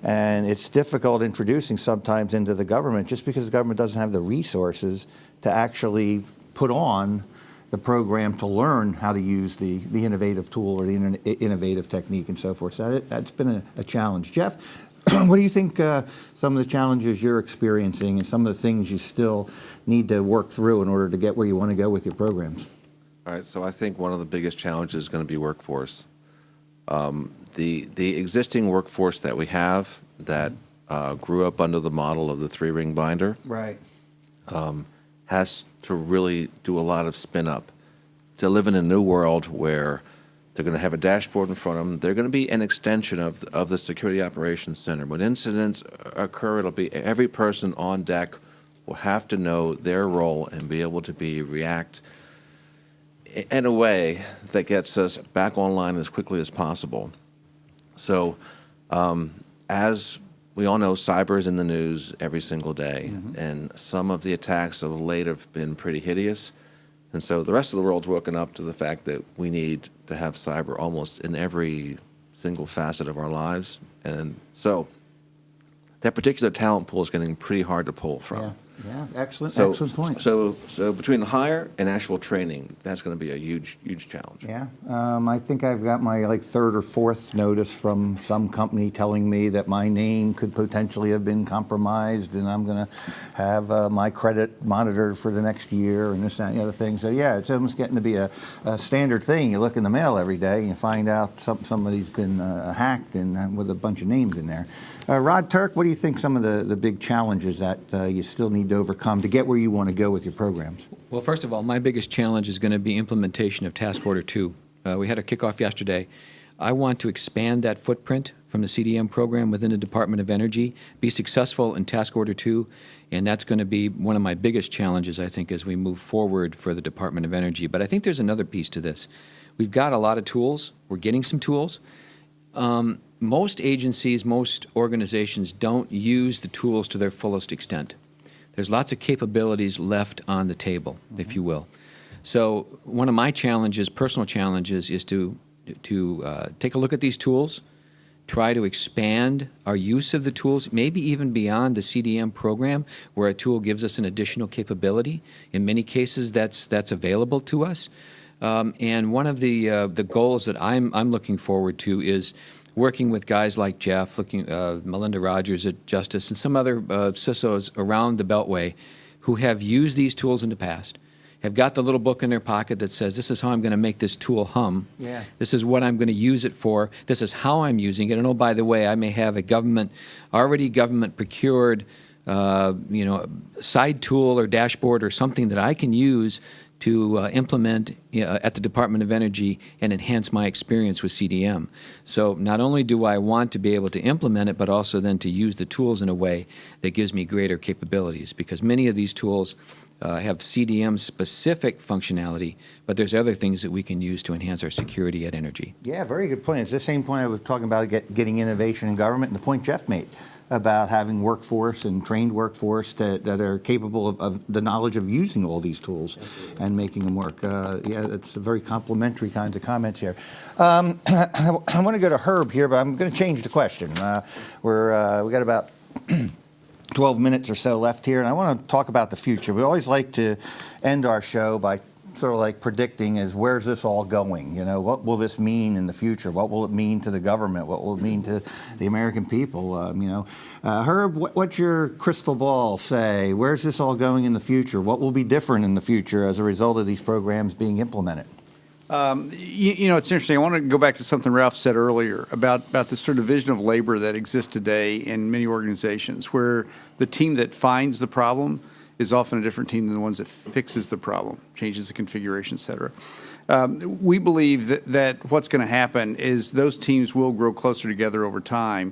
and it's difficult introducing sometimes into the government just because the government doesn't have the resources to actually put on the program to learn how to use the innovative tool or the innovative technique and so forth. So that's been a challenge. Jeff, what do you think some of the challenges you're experiencing and some of the things you still need to work through in order to get where you want to go with your programs? All right, so I think one of the biggest challenges is going to be workforce. The existing workforce that we have that grew up under the model of the three-ring binder, right, has to really do a lot of spin up to live in a new world where they're going to have a dashboard in front of them. They're going to be an extension of the Security Operations Center. When incidents occur, it'll be every person on deck will have to know their role and be able to react in a way that gets us back online as quickly as possible. So as we all know, cyber is in the news every single day, and some of the attacks of late have been pretty hideous. And so the rest of the world's woken up to the fact that we need to have cyber almost in every single facet of our lives. And so that particular talent pool is getting pretty hard to pull from. Yeah, excellent point. So between hire and actual training, that's going to be a huge challenge. Yeah, I think I've got my third or fourth notice from some company telling me that my name could potentially have been compromised, and I'm going to have my credit monitored for the next year, and this, that, and the other thing. So yeah, it's almost getting to be a standard thing. You look in the mail every day, and you find out somebody's been hacked and with a bunch of names in there. Rod, Turk, what do you think some of the big challenges that you still need to overcome to get where you want to go with your programs? Well, first of all, my biggest challenge is going to be implementation of Task Order 2. We had a kickoff yesterday. I want to expand that footprint from the CDM program within the Department of Energy, be successful in Task Order 2, and that's going to be one of my biggest challenges, I think, as we move forward for the Department of Energy. But I think there's another piece to this. We've got a lot of tools. We're getting some tools. Most agencies, most organizations don't use the tools to their fullest extent. There's lots of capabilities left on the table, if you will. So one of my challenges, personal challenges, is to take a look at these tools, try to expand our use of the tools, maybe even beyond the CDM program, where a tool gives us an additional capability. In many cases, that's available to us. And one of the goals that I'm looking forward to is working with guys like Jeff, Melinda Rogers at Justice, and some other CISOs around the Beltway who have used these tools in the past, have got the little book in their pocket that says, this is how I'm going to make this tool hum. Yeah. This is what I'm going to use it for. This is how I'm using it. And oh, by the way, I may have a already government procured side tool or dashboard or something that I can use to implement at the Department of Energy and enhance my experience with CDM. So not only do I want to be able to implement it, but also then to use the tools in a way that gives me greater capabilities, because many of these tools have CDM-specific functionality, but there's other things that we can use to enhance our security at Energy. Yeah, very good point. It's the same point I was talking about getting innovation in government, and the point Jeff made about having workforce and trained workforce that are capable of the knowledge of using all these tools. Absolutely. And making them work. Yeah, it's a very complimentary kinds of comments here. I want to go to Herb here, but I'm going to change the question. We got about 12 minutes or so left here, and I want to talk about the future. We always like to end our show by sort of like predicting is where's this all going? What will this mean in the future? What will it mean to the government? What will it mean to the American people? Herb, what's your crystal ball say? Where's this all going in the future? What will be different in the future as a result of these programs being implemented? It's interesting. I want to go back to something Ralph said earlier about the sort of division of labor that exists today in many organizations, where the team that finds the problem is often a different team than the ones that fixes the problem, changes the configuration, et cetera. We believe that what's going to happen is those teams will grow closer together over time.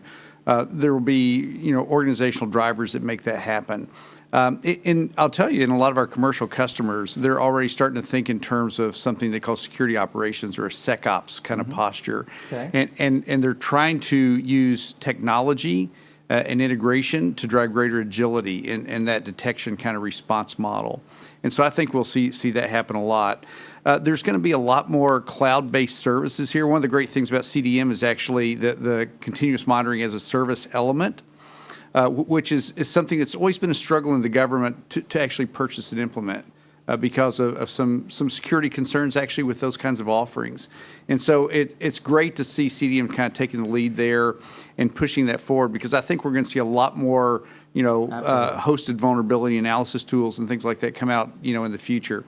There will be, organizational drivers that make that happen. And I'll tell you, in a lot of our commercial customers, they're already starting to think in terms of something they call security operations or a SecOps kind of posture. Okay. And they're trying to use technology and integration to drive greater agility in that detection kind of response model. And so I think we'll see that happen a lot. There's going to be a lot more cloud-based services here. One of the great things about CDM is actually the continuous monitoring as a service element, which is something that's always been a struggle in the government to actually purchase and implement because of some security concerns actually with those kinds of offerings. And so it's great to see CDM kind of taking the lead there and pushing that forward, because I think we're going to see a lot more hosted vulnerability analysis tools and things like that come out in the future.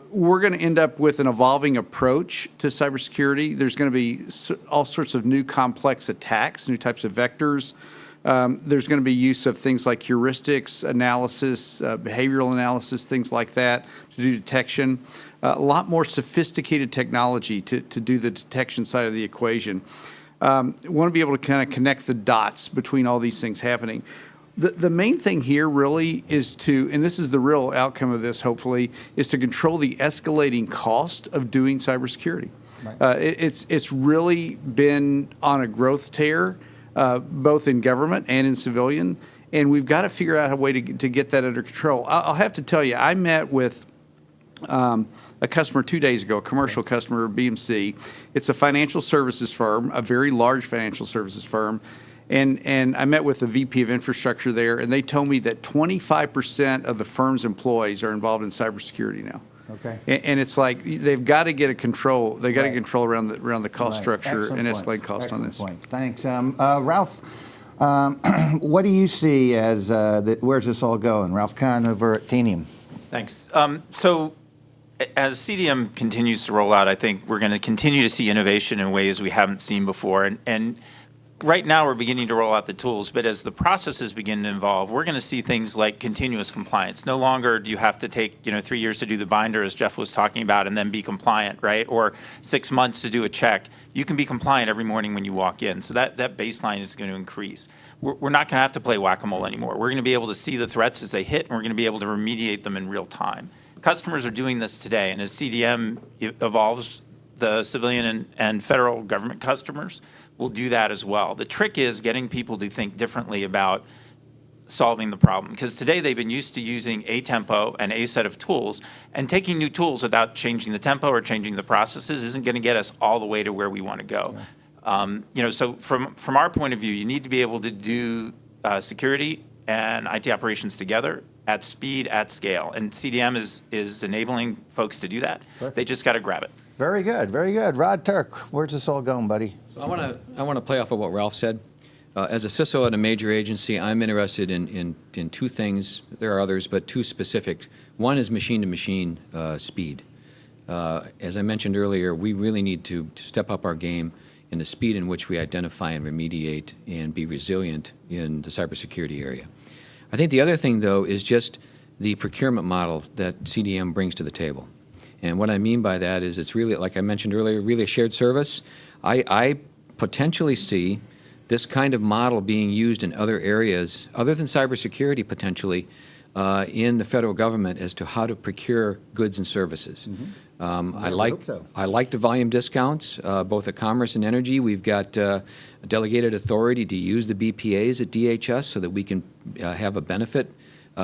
We're going to end up with an evolving approach to cybersecurity. There's going to be all sorts of new complex attacks, new types of vectors. There's going to be use of things like heuristics analysis, behavioral analysis, things like that to do detection. A lot more sophisticated technology to do the detection side of the equation. Want to be able to kind of connect the dots between all these things happening. The main thing here really is to, and this is the real outcome of this hopefully, is to control the escalating cost of doing cybersecurity. Right. It's really been on a growth tear, both in government and in civilian, and we've got to figure out a way to get that under control. I'll have to tell you, I met with a customer 2 days ago, a commercial customer, BMC. It's a financial services firm, a very large financial services firm. And I met with the VP of infrastructure there, and they told me that 25% of the firm's employees are involved in cybersecurity now. Okay. And it's like they've got to get a control. They got to control around the cost structure Excellent and point. escalate cost on this. Point. Thanks, Ralph. What do you see as where's this all going? Ralph Kahn over at Tanium. Thanks. So as CDM continues to roll out, I think we're going to continue to see innovation in ways we haven't seen before. And right now, we're beginning to roll out the tools, but as the processes begin to evolve, we're going to see things like continuous compliance. No longer do you have to take 3 years to do the binder, as Jeff was talking about, and then be compliant, right? Or 6 months to do a check. You can be compliant every morning when you walk in. So that baseline is going to increase. We're not going to have to play whack-a-mole anymore. We're going to be able to see the threats as they hit, and we're going to be able to remediate them in real time. Customers are doing this today, and as CDM evolves, the civilian and federal government customers will do that as well. The trick is getting people to think differently about solving the problem, because today they've been used to using a tempo and a set of tools, and taking new tools without changing the tempo or changing the processes isn't going to get us all the way to where we want to go. Yeah. So from our point of view, you need to be able to do security and IT operations together at speed, at scale, and CDM is enabling folks to do that. Perfect. They just got to grab it. Very good, very good. Rod Turk, where's this all going, buddy? So I want to play off of what Ralph said. As a CISO at a major agency, I'm interested in two things. There are others, but two specific. One is machine-to-machine speed. As I mentioned earlier, we really need to step up our game in the speed in which we identify and remediate and be resilient in the cybersecurity area. I think the other thing, though, is just the procurement model that CDM brings to the table. And what I mean by that is it's really, like I mentioned earlier, really a shared service. I potentially see this kind of model being used in other areas, other than cybersecurity potentially, in the federal government as to how to procure goods and services. Mm-hmm. I like the volume discounts, both at Commerce and Energy. We've got a delegated authority to use the BPAs at DHS so that we can have a benefit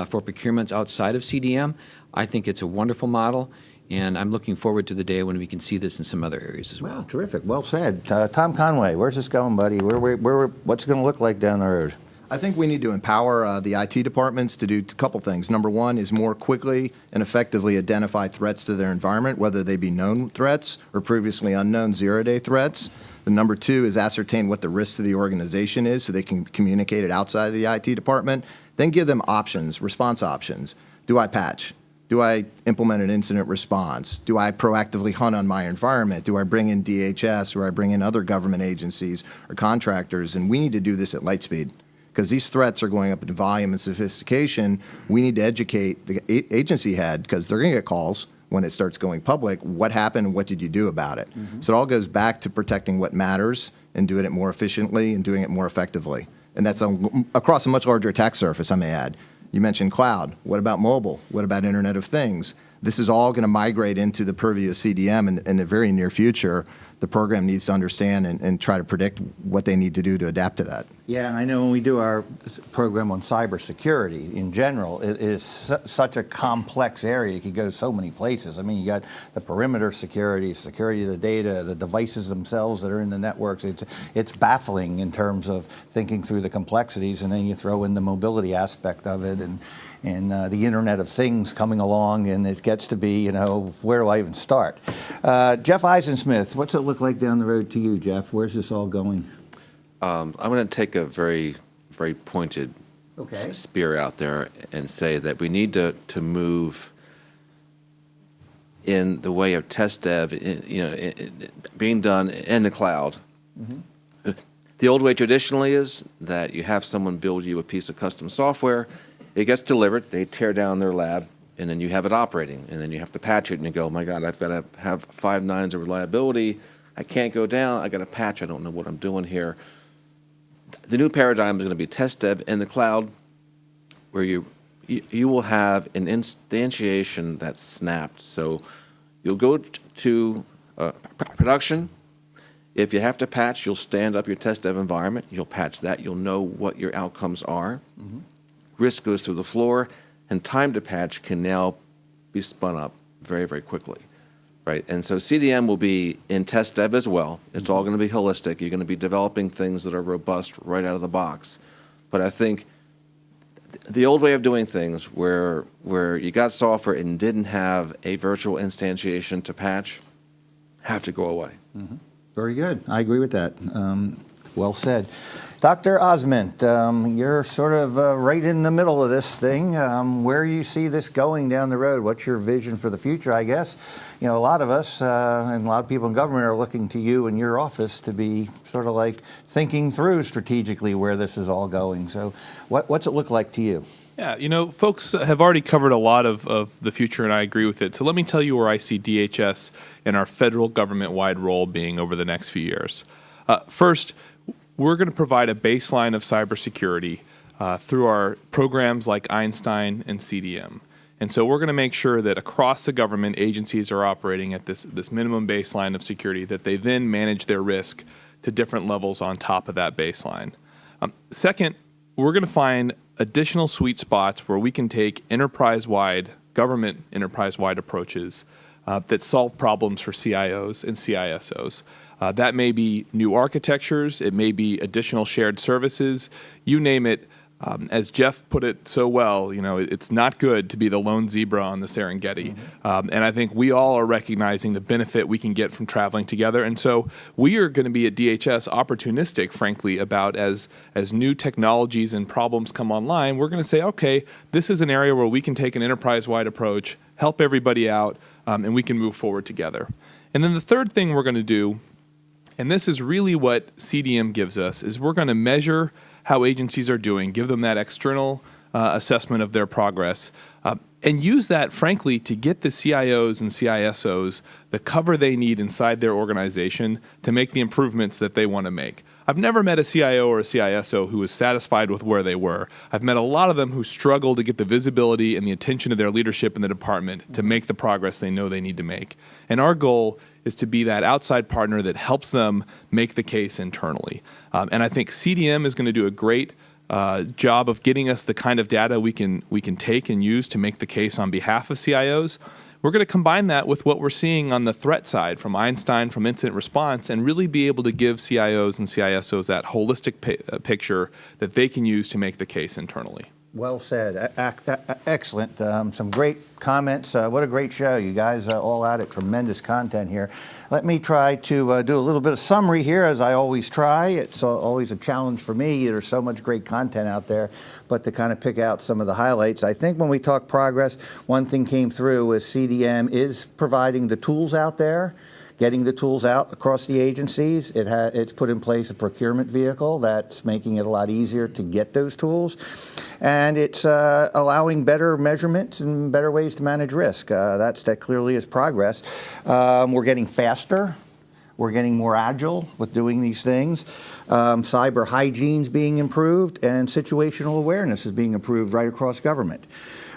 for procurements outside of CDM. I think it's a wonderful model. And I'm looking forward to the day when we can see this in some other areas as well. Wow, terrific. Well said. Tom Conway, where's this going, buddy? What's it going to look like down the road? I think we need to empower the IT departments to do a couple things. Number one is more quickly and effectively identify threats to their environment, whether they be known threats or previously unknown zero-day threats. The number two is ascertain what the risk to the organization is so they can communicate it outside of the IT department. Then give them options, response options. Do I patch? Do I implement an incident response? Do I proactively hunt on my environment? Do I bring in DHS or I bring in other government agencies or contractors? And we need to do this at light speed because these threats are going up in volume and sophistication. We need to educate the agency head because they're going to get calls. when it starts going public, what happened and what did you do about it? So it all goes back to protecting what matters and doing it more efficiently and doing it more effectively. And that's across a much larger attack surface, I may add. You mentioned cloud. What about mobile? What about Internet of Things? This is all going to migrate into the purview of CDM in the very near future. The program needs to understand and try to predict what they need to do to adapt to that. Yeah, I know when we do our program on cybersecurity in general, it is such a complex area. It could go so many places. I mean, you got the perimeter security, security of the data, the devices themselves that are in the networks. It's baffling in terms of thinking through the complexities, and then you throw in the mobility aspect of it and the Internet of Things coming along, and it gets to be, where do I even start? Jeff Eisensmith, what's it look like down the road to you, Jeff? Where's this all going? I'm going to take a very, very pointed spear out there and say that we need to move in the way of test dev, being done in the cloud. The old way traditionally is that you have someone build you a piece of custom software. It gets delivered, they tear down their lab, and then you have it operating, and then you have to patch it, and you go, oh my God, I've got to have 5 nines of reliability. I can't go down. I got to patch. I don't know what I'm doing here. The new paradigm is going to be test dev in the cloud, where you will have an instantiation that's snapped. So you'll go to production. If you have to patch, you'll stand up your test dev environment. You'll patch that. You'll know what your outcomes are. Risk goes through the floor, and time to patch can now be spun up very, very quickly, right? And so CDM will be in test dev as well. It's all going to be holistic. You're going to be developing things that are robust right out of the box. But I think the old way of doing things, where you got software and didn't have a virtual instantiation to patch, have to go away. Very good. I agree with that. Well said. Dr. Ozment, you're sort of right in the middle of this thing. Where you see this going down the road? What's your vision for the future, I guess? A lot of us and a lot of people in government are looking to you and your office to be sort of like thinking through strategically where this is all going. So what's it look like to you? Yeah, folks have already covered a lot of the future, and I agree with it. So let me tell you where I see DHS and our federal government-wide role being over the next few years. First, we're going to provide a baseline of cybersecurity through our programs like Einstein and CDM. And so we're going to make sure that across the government, agencies are operating at this minimum baseline of security, that they then manage their risk to different levels on top of that baseline. Second, we're going to find additional sweet spots where we can take government enterprise-wide approaches that solve problems for CIOs and CISOs. That may be new architectures, it may be additional shared services, you name it. As Jeff put it so well, it's not good to be the lone zebra on the Serengeti. And I think we all are recognizing the benefit we can get from traveling together. And so we are going to be at DHS opportunistic, frankly, about as new technologies and problems come online, we're going to say, okay, this is an area where we can take an enterprise-wide approach, help everybody out, and we can move forward together. And then the third thing we're going to do, and this is really what CDM gives us, is we're going to measure how agencies are doing, give them that external assessment of their progress, and use that, frankly, to get the CIOs and CISOs the cover they need inside their organization to make the improvements that they want to make. I've never met a CIO or a CISO who was satisfied with where they were. I've met a lot of them who struggle to get the visibility and the attention of their leadership in the department to make the progress they know they need to make. And our goal is to be that outside partner that helps them make the case internally. And I think CDM is going to do a great job of getting us the kind of data we can take and use to make the case on behalf of CIOs. We're going to combine that with what we're seeing on the threat side from Einstein, from incident response, and really be able to give CIOs and CISOs that holistic picture that they can use to make the case internally. Well said. Excellent. Some great comments. What a great show. You guys all out at tremendous content here. Let me try to do a little bit of summary here, as I always try. It's always a challenge for me. There's so much great content out there, but to kind of pick out some of the highlights. I think when we talk progress, one thing came through is CDM is providing the tools out there, getting the tools out across the agencies. It's put in place a procurement vehicle that's making it a lot easier to get those tools. And it's allowing better measurements and better ways to manage risk. That clearly is progress. We're getting faster. We're getting more agile with doing these things. Cyber hygiene's being improved, and situational awareness is being improved right across government.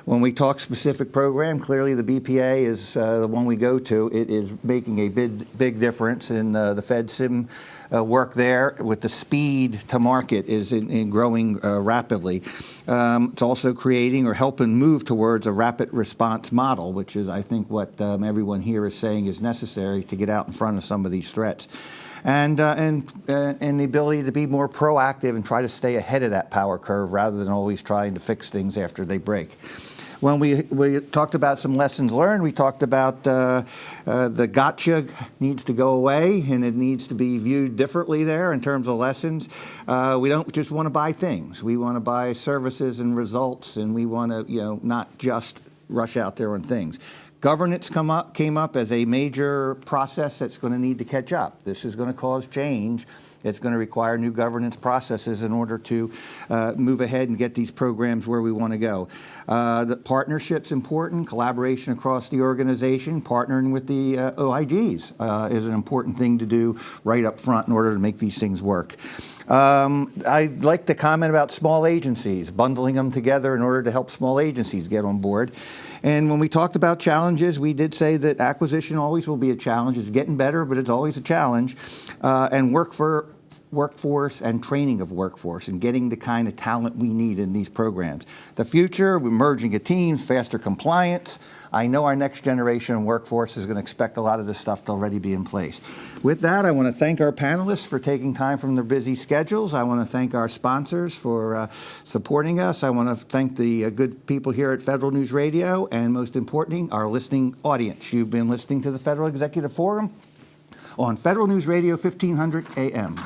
When we talk specific program, clearly the BPA is the one we go to. It is making a big difference in the FedSim work there with the speed to market is in growing rapidly. It's also creating or helping move towards a rapid response model, which is, I think, what everyone here is saying is necessary to get out in front of some of these threats. And the ability to be more proactive and try to stay ahead of that power curve rather than always trying to fix things after they break. When we talked about some lessons learned, we talked about the gotcha needs to go away, and it needs to be viewed differently there in terms of lessons. We don't just want to buy things. We want to buy services and results, and we want to, not just rush out there on things. Governance came up as a major process that's going to need to catch up. This is going to cause change. It's going to require new governance processes in order to move ahead and get these programs where we want to go. The partnership's important, collaboration across the organization, partnering with the OIGs is an important thing to do right up front in order to make these things work. I'd like to comment about small agencies, bundling them together in order to help small agencies get on board. And when we talked about challenges, we did say that acquisition always will be a challenge. It's getting better, but it's always a challenge. And workforce and training of workforce and getting the kind of talent we need in these programs. The future, we're merging of teams, faster compliance. I know our next generation of workforce is going to expect a lot of this stuff to already be in place. With that, I want to thank our panelists for taking time from their busy schedules. I want to thank our sponsors for supporting us. I want to thank the good people here at Federal News Radio, and most importantly, our listening audience. You've been listening to the Federal Executive Forum on Federal News Radio 1500 AM.